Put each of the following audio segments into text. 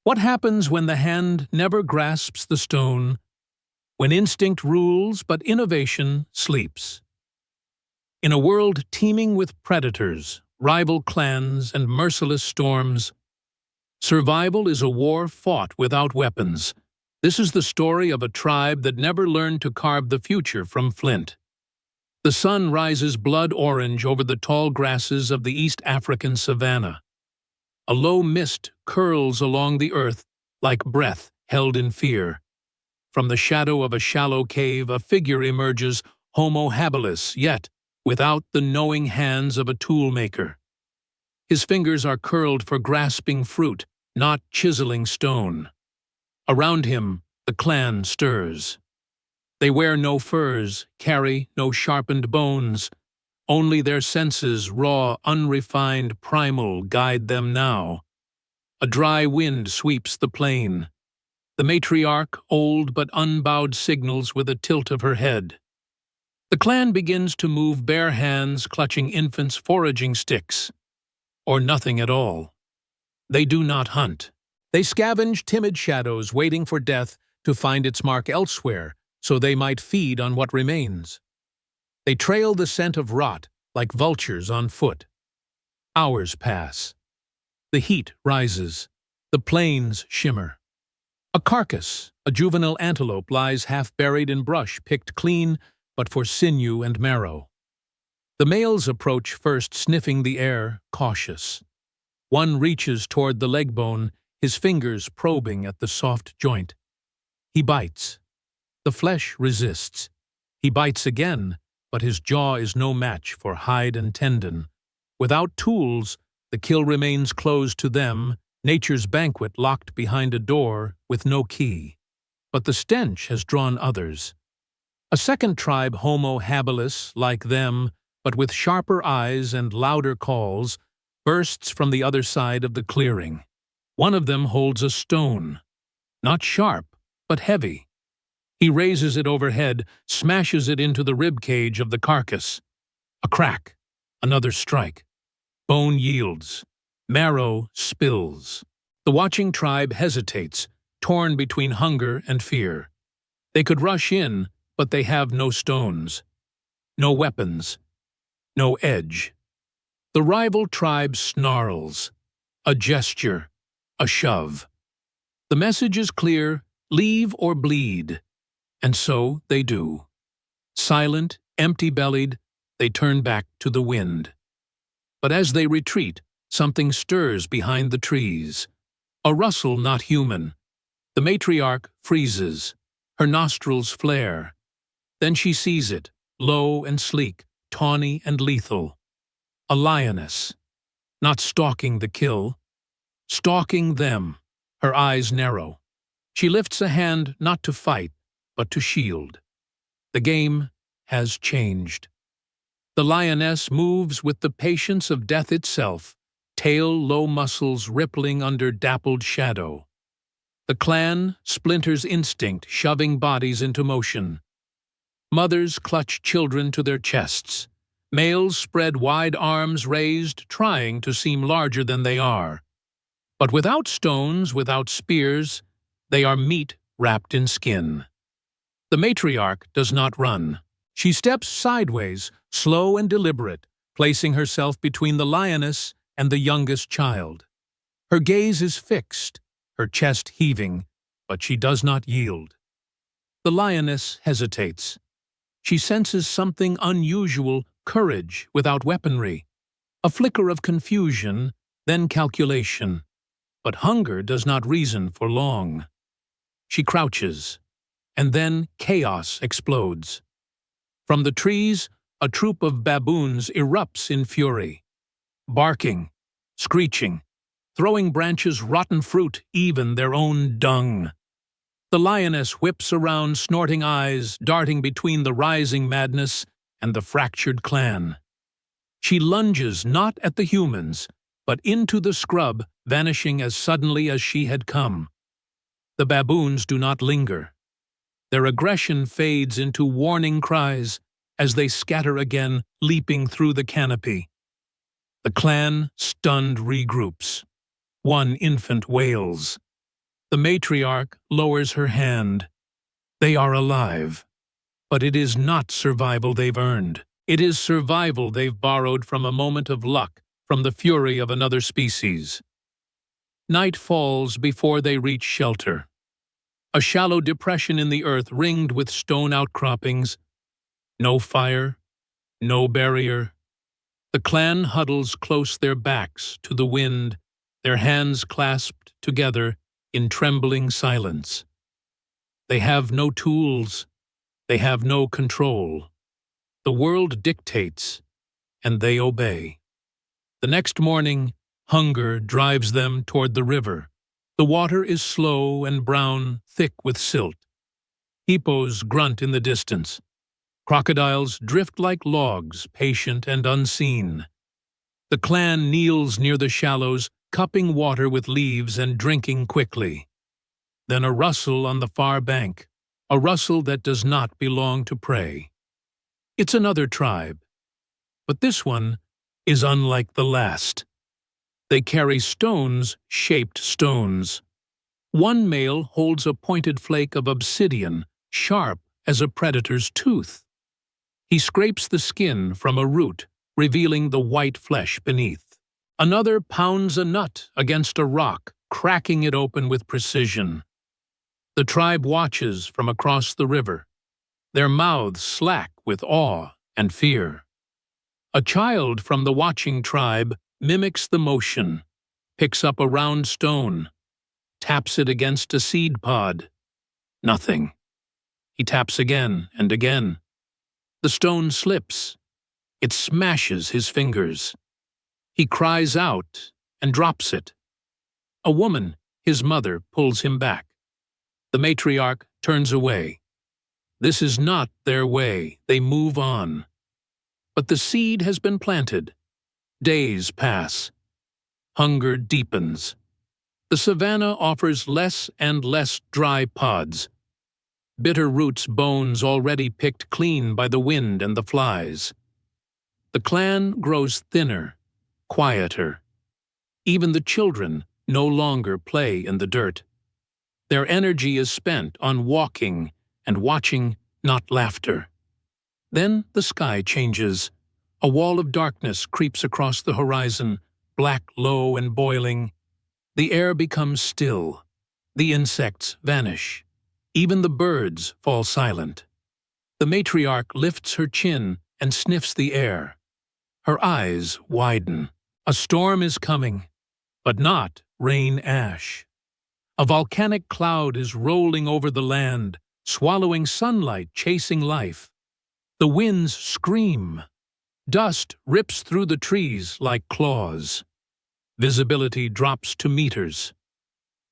What happens when the hand never grasps the stone, when instinct rules but innovation sleeps? In a world teeming with predators, rival clans, and merciless storms, survival is a war fought without weapons. This is the story of a tribe that never learned to carve the future from flint. The sun rises blood orange over the tall grasses of the East African savanna. A low mist curls along the earth like breath held in fear. From the shadow of a shallow cave, a figure emerges, Homo habilis, yet without the knowing hands of a toolmaker. His fingers are curled for grasping fruit, not chiseling stone. Around him, the clan stirs. They wear no furs, carry no sharpened bones. Only their senses, raw, unrefined, primal, guide them now. A dry wind sweeps the plain. The matriarch, old but unbowed, signals with a tilt of her head. The clan begins to move, bare hands clutching infants' foraging sticks. Or nothing at all. They do not hunt. They scavenge timid shadows, waiting for death to find its mark elsewhere, so they might feed on what remains. They trail the scent of rot like vultures on foot. Hours pass. The heat rises. The plains shimmer. A carcass, a juvenile antelope, lies half buried in brush, picked clean, but for sinew and marrow. The males approach first, sniffing the air, cautious. One reaches toward the leg bone, his fingers probing at the soft joint. He bites. The flesh resists. He bites again, but his jaw is no match for hide and tendon. Without tools, the kill remains closed to them, nature's banquet locked behind a door with no key. But the stench has drawn others. A second tribe, Homo habilis, like them, but with sharper eyes and louder calls, bursts from the other side of the clearing. One of them holds a stone, not sharp, but heavy. He raises it overhead, smashes it into the rib cage of the carcass. A crack, another strike. Bone yields. Marrow spills. The watching tribe hesitates, torn between hunger and fear. They could rush in, but they have no stones, no weapons, no edge. The rival tribe snarls. A gesture, a shove. The message is clear: leave or bleed. And so they do. Silent, empty-bellied, they turn back to the wind. But as they retreat, something stirs behind the trees. A rustle not human. The matriarch freezes. Her nostrils flare. Then she sees it, low and sleek, tawny and lethal. A lioness. Not stalking the kill. Stalking them. Her eyes narrow. She lifts a hand not to fight, but to shield. The game has changed. The lioness moves with the patience of death itself, tail low, muscles rippling under dappled shadow. The clan splinters instinct, shoving bodies into motion. Mothers clutch children to their chests. Males spread wide arms raised, trying to seem larger than they are. But without stones, without spears, they are meat wrapped in skin. The matriarch does not run. She steps sideways, slow and deliberate, placing herself between the lioness and the youngest child. Her gaze is fixed, her chest heaving, but she does not yield. The lioness hesitates. She senses something unusual, courage without weaponry. A flicker of confusion, then calculation. But hunger does not reason for long. She crouches, and then chaos explodes. From the trees, a troop of baboons erupts in fury, barking, screeching, throwing branches, rotten fruit, even their own dung. The lioness whips around, snorting eyes, darting between the rising madness and the fractured clan. She lunges not at the humans, but into the scrub, vanishing as suddenly as she had come. The baboons do not linger. Their aggression fades into warning cries as they scatter again, leaping through the canopy. The clan, stunned, regroups. One infant wails. The matriarch lowers her hand. They are alive. But it is not survival they've earned. It is survival they've borrowed from a moment of luck, from the fury of another species. Night falls before they reach shelter. A shallow depression in the earth ringed with stone outcroppings. No fire, no barrier. The clan huddles close their backs to the wind, their hands clasped together in trembling silence. They have no tools. They have no control. The world dictates, and they obey. The next morning, hunger drives them toward the river. The water is slow and brown, thick with silt. Hippos grunt in the distance. Crocodiles drift like logs, patient and unseen. The clan kneels near the shallows, cupping water with leaves and drinking quickly. Then a rustle on the far bank, a rustle that does not belong to prey. It's another tribe, but this one is unlike the last. They carry stones, shaped stones. One male holds a pointed flake of obsidian, sharp as a predator's tooth. He scrapes the skin from a root, revealing the white flesh beneath. Another pounds a nut against a rock, cracking it open with precision. The tribe watches from across the river, their mouths slack with awe and fear. A child from the watching tribe mimics the motion, picks up a round stone, taps it against a seed pod. Nothing. He taps again and again. The stone slips. It smashes his fingers. He cries out and drops it. A woman, his mother, pulls him back. The matriarch turns away. This is not their way. They move on. But the seed has been planted. Days pass. Hunger deepens. The savanna offers less and less dry pods. Bitter roots bones already picked clean by the wind and the flies. The clan grows thinner, quieter. Even the children no longer play in the dirt. Their energy is spent on walking and watching, not laughter. Then the sky changes. A wall of darkness creeps across the horizon, black, low, and boiling. The air becomes still. The insects vanish. Even the birds fall silent. The matriarch lifts her chin and sniffs the air. Her eyes widen. A storm is coming, but not rain ash. A volcanic cloud is rolling over the land, swallowing sunlight, chasing life. The winds scream. Dust rips through the trees like claws. Visibility drops to meters.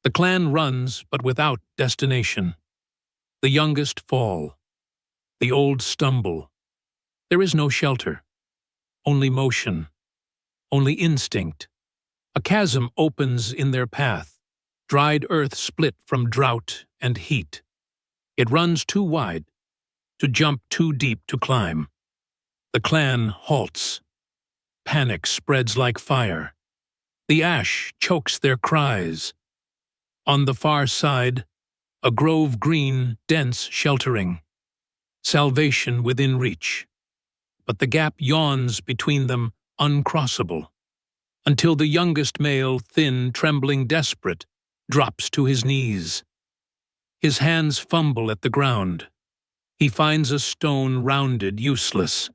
The clan runs, but without destination. The youngest fall. The old stumble. There is no shelter. Only motion. Only instinct. A chasm opens in their path. Dried earth split from drought and heat. It runs too wide, to jump too deep to climb. The clan halts. Panic spreads like fire. The ash chokes their cries. On the far side, a grove green, dense sheltering. Salvation within reach. But the gap yawns between them, uncrossable. Until the youngest male, thin, trembling, desperate, drops to his knees. His hands fumble at the ground. He finds a stone rounded, useless.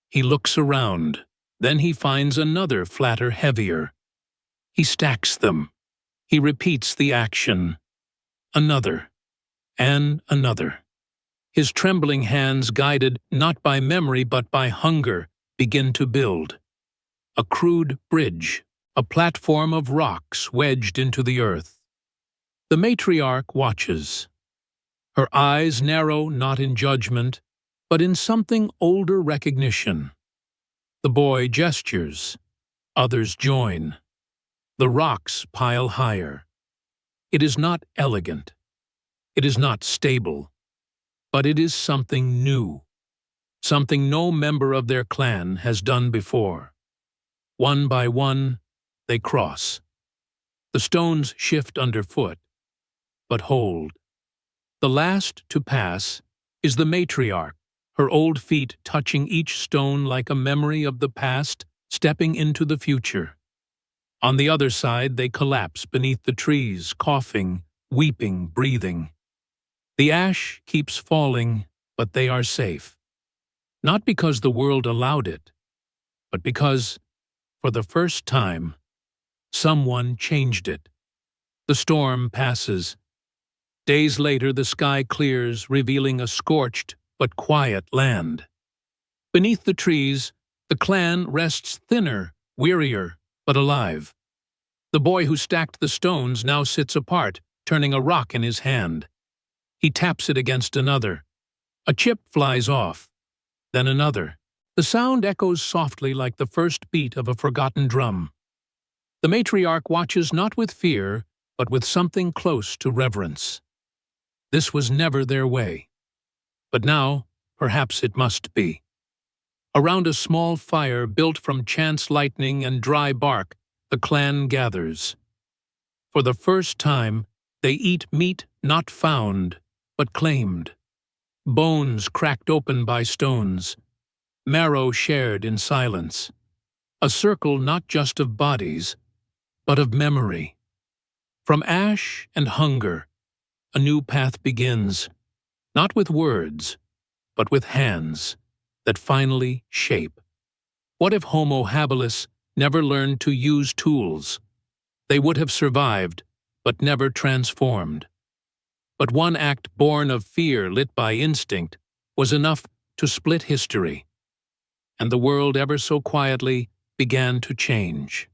He looks around. Then he finds another flatter, heavier. He stacks them. He repeats the action. Another. And another. His trembling hands, guided not by memory but by hunger, begin to build. A crude bridge. A platform of rocks wedged into the earth. The matriarch watches. Her eyes narrow not in judgment, but in something older recognition. The boy gestures. Others join. The rocks pile higher. It is not elegant. It is not stable. But it is something new. Something no member of their clan has done before. One by one, they cross. The stones shift underfoot. but hold. The last to pass is the matriarch, her old feet touching each stone like a memory of the past stepping into the future. On the other side, they collapse beneath the trees, coughing, weeping, breathing. The ash keeps falling, but they are safe. Not because the world allowed it, but because, for the first time, someone changed it. The storm passes. Days later, the sky clears, revealing a scorched but quiet land. Beneath the trees, the clan rests thinner, wearier, but alive. The boy who stacked the stones now sits apart, turning a rock in his hand. He taps it against another. A chip flies off, then another. The sound echoes softly like the first beat of a forgotten drum. The matriarch watches not with fear, but with something close to reverence. This was never their way. But now, perhaps it must be. Around a small fire built from chance lightning and dry bark, the clan gathers. For the first time, they eat meat not found, but claimed. Bones cracked open by stones, marrow shared in silence. A circle not just of bodies, but of memory. From ash and hunger, a new path begins, not with words, but with hands that finally shape. What if Homo habilis never learned to use tools? They would have survived, but never transformed. But one act born of fear lit by instinct was enough to split history. And the world ever so quietly began to change.